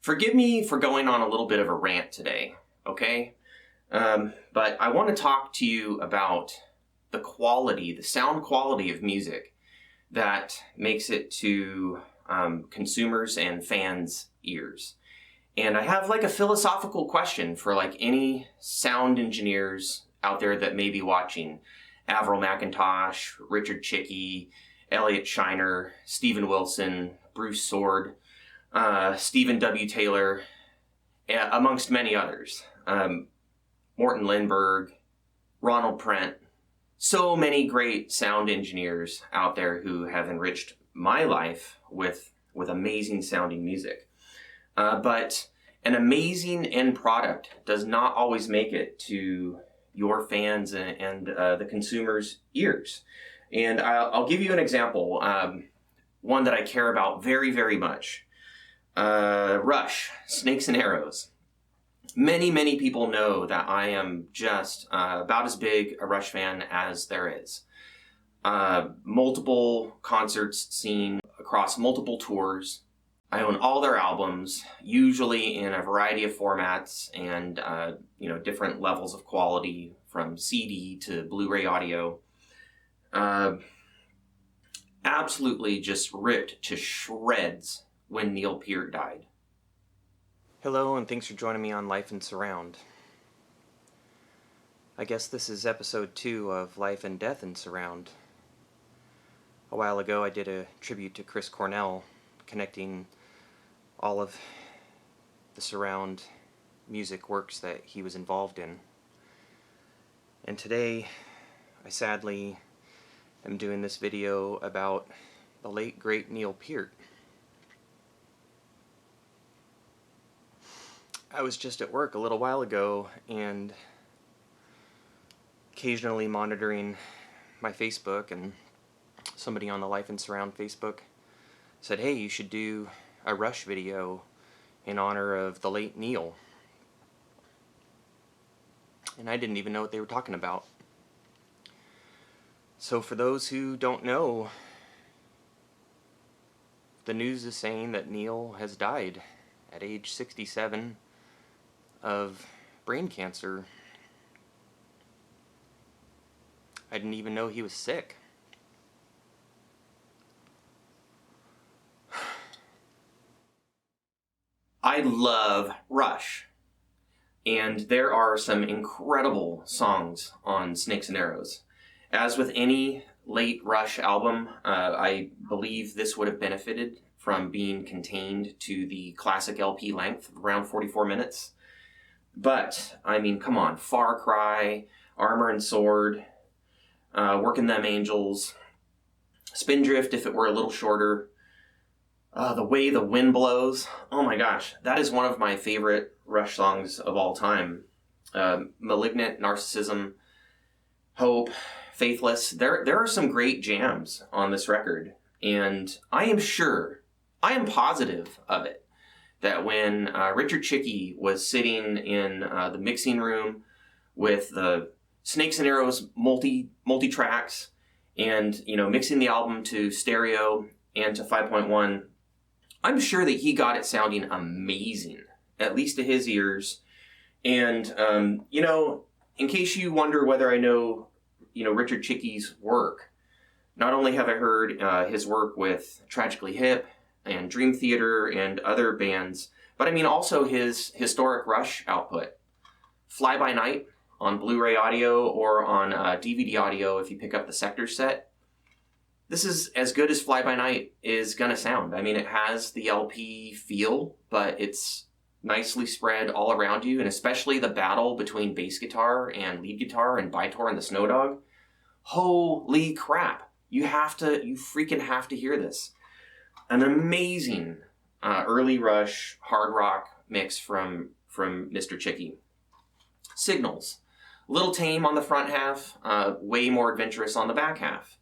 Forgive me for going on a little bit of a rant today, okay? But I want to talk to you about the quality, the sound quality of music that makes it to consumers and fans' ears. And I have like a philosophical question for like any sound engineers out there that may be watching. Avril McIntosh, Richard Chicky, Elliot Shiner, Steven Wilson, Bruce Sword, Stephen W. Taylor, amongst many others. Morton Lindbergh, Ronald Prent. So many great sound engineers out there who have enriched my life with amazing sounding music. But an amazing end product does not always make it to your fans and the consumers' ears. And I'll give you an example, one that I care about very, very much. Rush, Snakes and Arrows. Many people know that I am just about as big a Rush fan as there is. Multiple concerts seen across multiple tours. I own all their albums, usually in a variety of formats and different levels of quality, from CD to Blu-ray audio. Absolutely just ripped to shreds when Neil Peart died. Hello, and thanks for joining me on Life in Surround. I guess this is episode 2 of Life and Death in Surround. A while ago I did a tribute to Chris Cornell, connecting all of the surround music works that he was involved in. And today, I sadly am doing this video about the late great Neil Peart. I was just at work a little while ago and occasionally monitoring my Facebook, and somebody on the Life and Surround Facebook said, hey, you should do a Rush video in honor of the late Neil. And I didn't even know what they were talking about. So for those who don't know, the news is saying that Neil has died at age 67 of brain cancer. I didn't even know he was sick. I love Rush, and there are some incredible songs on Snakes and Arrows. As with any late Rush album, I believe this would have benefited from being contained to the classic LP length, around 44 minutes. But, I mean, come on, Far Cry, Armor and Sword, Workin' Them Angels, Spindrift if it were a little shorter, The Way the Wind Blows. Oh my gosh, that is one of my favorite Rush songs of all time. Malignant, Narcissism, Hope, Faithless. There are some great jams on this record, and I am positive of it, that when Richard Chicky was sitting in the mixing room with the Snakes and Arrows multi-tracks and mixing the album to stereo and to 5.1, I'm sure that he got it sounding amazing, at least to his ears. And in case you wonder whether I know Richard Chicky's work, not only have I heard his work with Tragically Hip and Dream Theater and other bands, but I mean also his historic Rush output. Fly By Night on Blu-ray audio or on DVD audio if you pick up the Sector set. This is as good as Fly By Night is gonna sound. I mean, it has the LP feel, but it's nicely spread all around you, and especially the battle between bass guitar and lead guitar and Vitor and the Snow Dog. Holy crap. You freaking have to hear this. An amazing early Rush hard rock mix from Mr. Chicky. Signals. A little tame on the front half, way more adventurous on the back half.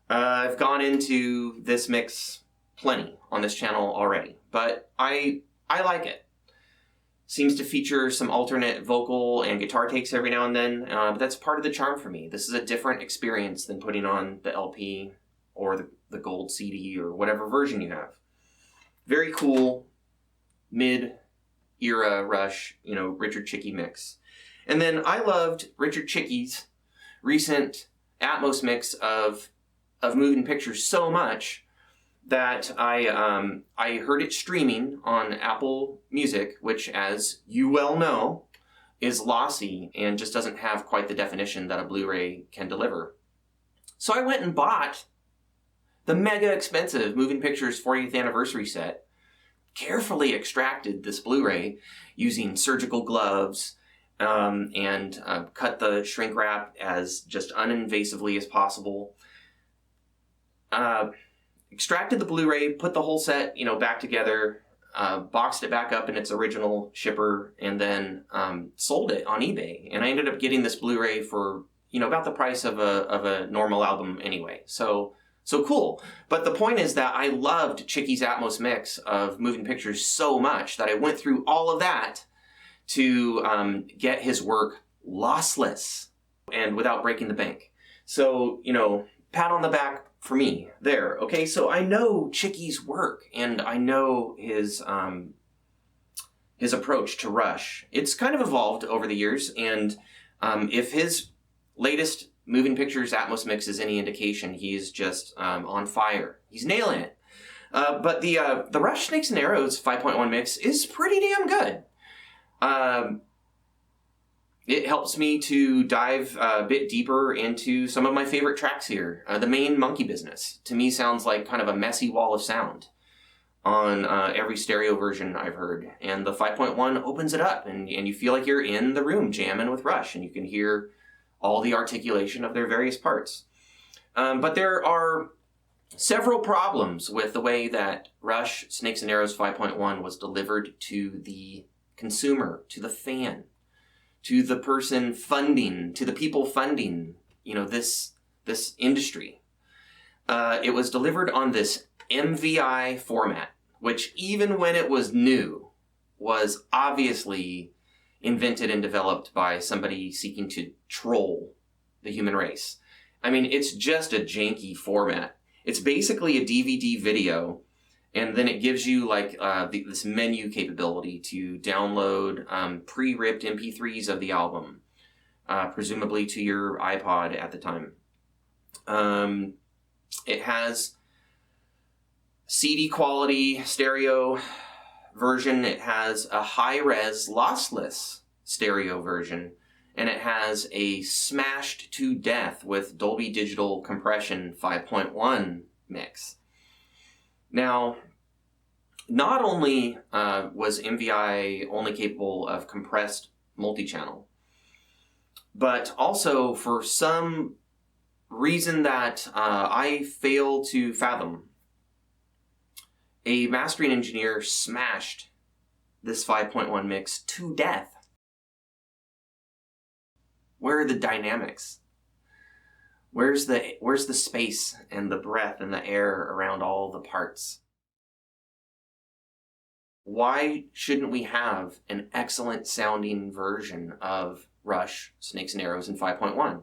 I've gone into this mix plenty on this channel already, but I like it. Seems to feature some alternate vocal and guitar takes every now and then, but that's part of the charm for me. This is a different experience than putting on the LP or the gold CD or whatever version you have. Very cool, mid-era Rush, Richard Chickie mix. And then I loved Richard Chickie's recent Atmos mix of moving pictures so much that I heard it streaming on Apple Music, which, as you well know, is lossy and just doesn't have quite the definition that a Blu-ray can deliver. So I went and bought the mega expensive Moving Pictures 40th anniversary set, carefully extracted this Blu-ray using surgical gloves, and cut the shrink wrap as just uninvasively as possible. Extracted the Blu-ray, put the whole set, back together, boxed it back up in its original shipper, and then sold it on eBay. And I ended up getting this Blu-ray for, about the price of a normal album anyway. So cool. But the point is that I loved Chickie's Atmos mix of moving pictures so much that I went through all of that to get his work lossless and without breaking the bank. So, pat on the back for me there. Okay, so I know Chickie's work and I know his approach to Rush. It's kind of evolved over the years, and if his latest Moving Pictures Atmos mix is any indication, he's just on fire. He's nailing it. But the Rush Snakes and Arrows 5.1 mix is pretty damn good. It helps me to dive a bit deeper into some of my favorite tracks here. The main Monkey Business, to me, sounds like kind of a messy wall of sound on every stereo version I've heard. And the 5.1 opens it up, and you feel like you're in the room jamming with Rush, and you can hear all the articulation of their various parts. But there are several problems with the way that Rush Snakes and Arrows 5.1 was delivered to the consumer, to the fan, to the person funding, to the people funding, this industry. It was delivered on this MVI format, which even when it was new, was obviously invented and developed by somebody seeking to troll the human race. I mean, it's just a janky format. It's basically a DVD video, and then it gives you this menu capability to download pre-ripped MP3s of the album, presumably to your iPod at the time. It has CD quality stereo version. It has a high-res lossless stereo version, and it has a smashed to death with Dolby Digital compression 5.1 mix. Now, not only was MVI only capable of compressed multi-channel, but also for some reason that I fail to fathom, a mastering engineer smashed this 5.1 mix to death. Where are the dynamics? Where's the space and the breath and the air around all the parts? Why shouldn't we have an excellent sounding version of Rush Snakes and Arrows in 5.1?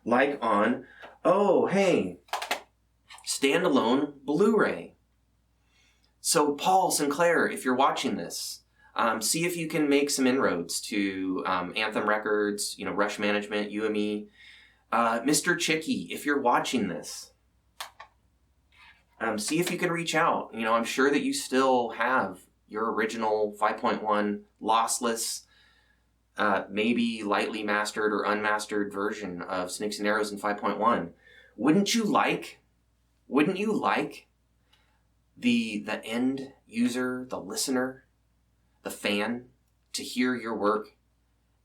Like on, standalone Blu-ray. So Paul Sinclair, if you're watching this, see if you can make some inroads to Anthem Records, Rush Management, UME. Mr. Chickie, if you're watching this, see if you can reach out. I'm sure that you still have your original 5.1 lossless, maybe lightly mastered or unmastered version of Snakes and Arrows in 5.1. Wouldn't you like the end user, the listener, the fan, to hear your work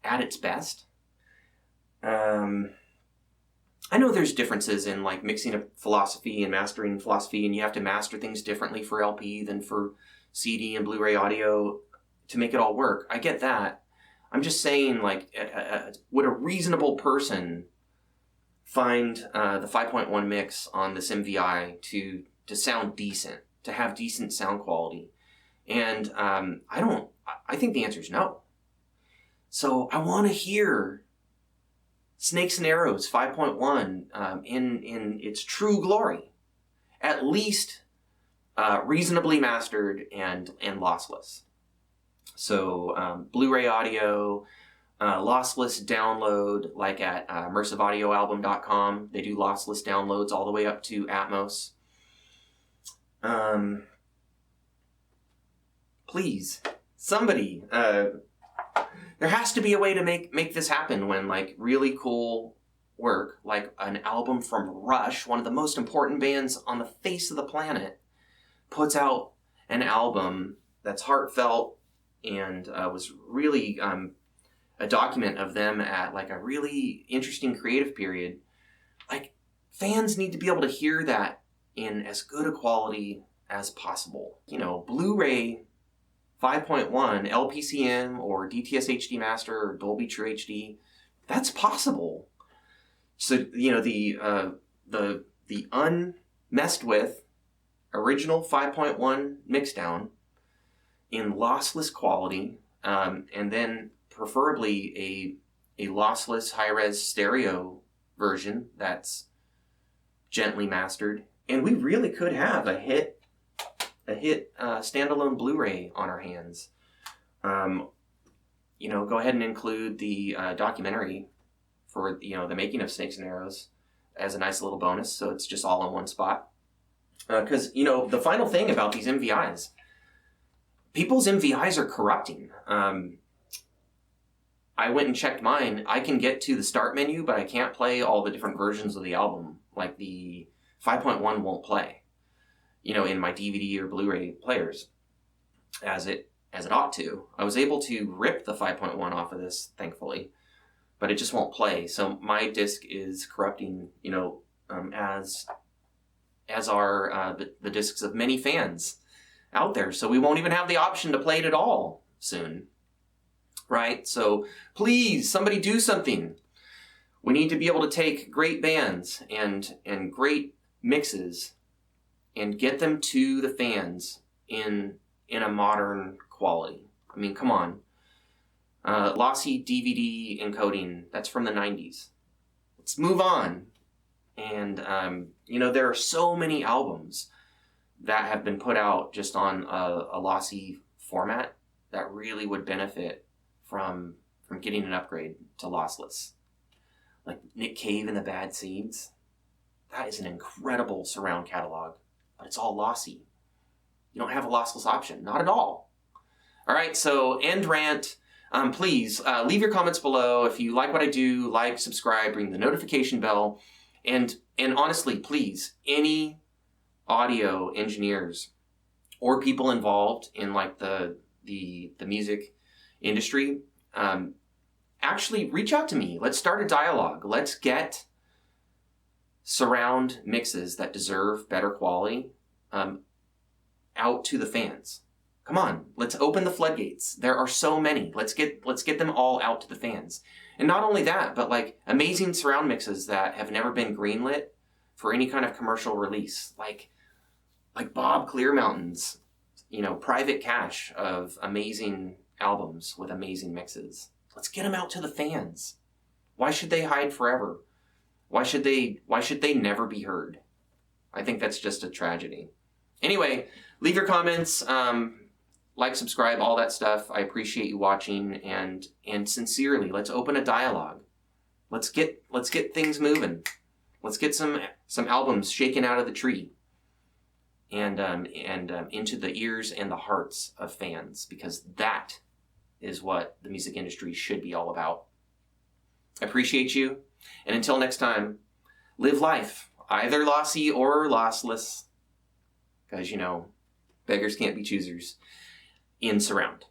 at its best? I know there's differences in mixing a philosophy and mastering philosophy, and you have to master things differently for LP than for CD and Blu-ray audio to make it all work. I get that. I'm just saying, would a reasonable person find the 5.1 mix on this MVI to sound decent, to have decent sound quality? And I think the answer is no. So I want to hear Snakes and Arrows 5.1 in its true glory, at least reasonably mastered and lossless. So Blu-ray audio, lossless download, like at immersiveaudioalbum.com. They do lossless downloads all the way up to Atmos. Please, somebody, there has to be a way to make this happen when like really cool work, like an album from Rush, one of the most important bands on the face of the planet, puts out an album that's heartfelt and was really a document of them at like a really interesting creative period. Like, fans need to be able to hear that in as good a quality as possible. You know, Blu-ray 5.1, LPCM, or DTS HD Master, or Dolby True HD, that's possible. So, you know, the unmessed with original 5.1 mixdown in lossless quality, and then preferably a lossless high-res stereo version that's gently mastered. And we really could have a hit standalone Blu-ray on our hands. You know, go ahead and include the documentary for, you know, the making of Snakes and Arrows as a nice little bonus, so it's just all in one spot. Because, you know, the final thing about these MVIs, people's MVIs are corrupting. I went and checked mine. I can get to the start menu, but I can't play all the different versions of the album. Like the 5.1 won't play, you know, in my DVD or Blu-ray players as it ought to. I was able to rip the 5.1 off of this, thankfully, but it just won't play. So my disc is corrupting, you know, as are the discs of many fans out there. So we won't even have the option to play it at all soon, right? So please, somebody do something. We need to be able to take great bands and great mixes and get them to the fans in a modern quality. I mean, come on. Lossy DVD encoding, that's from the 90s. Let's move on. And, you know, there are so many albums that have been put out just on a lossy format that really would benefit from getting an upgrade to lossless. Like Nick Cave and the Bad Seeds. That is an incredible surround catalog, but it's all lossy. You don't have a lossless option, not at all. All right, so end rant. Please leave your comments below. If you like what I do, like, subscribe, ring the notification bell. And honestly, please, any audio engineers or people involved in like the music industry, actually reach out to me. Let's start a dialogue. Let's get surround mixes that deserve better quality out to the fans. Come on, let's open the floodgates. There are so many. Let's get them all out to the fans. And not only that, but like amazing surround mixes that have never been greenlit for any kind of commercial release. Like Bob Clearmountain's, you know, private cache of amazing albums with amazing mixes. Let's get them out to the fans. Why should they hide forever? Why should they never be heard? I think that's just a tragedy. Anyway, leave your comments, like, subscribe, all that stuff. I appreciate you watching, and sincerely, let's open a dialogue. Let's get things moving. Let's get some albums shaken out of the tree and into the ears and the hearts of fans, because that is what the music industry should be all about. I appreciate you, and until next time, live life, either lossy or lossless, because, you know, beggars can't be choosers, in surround.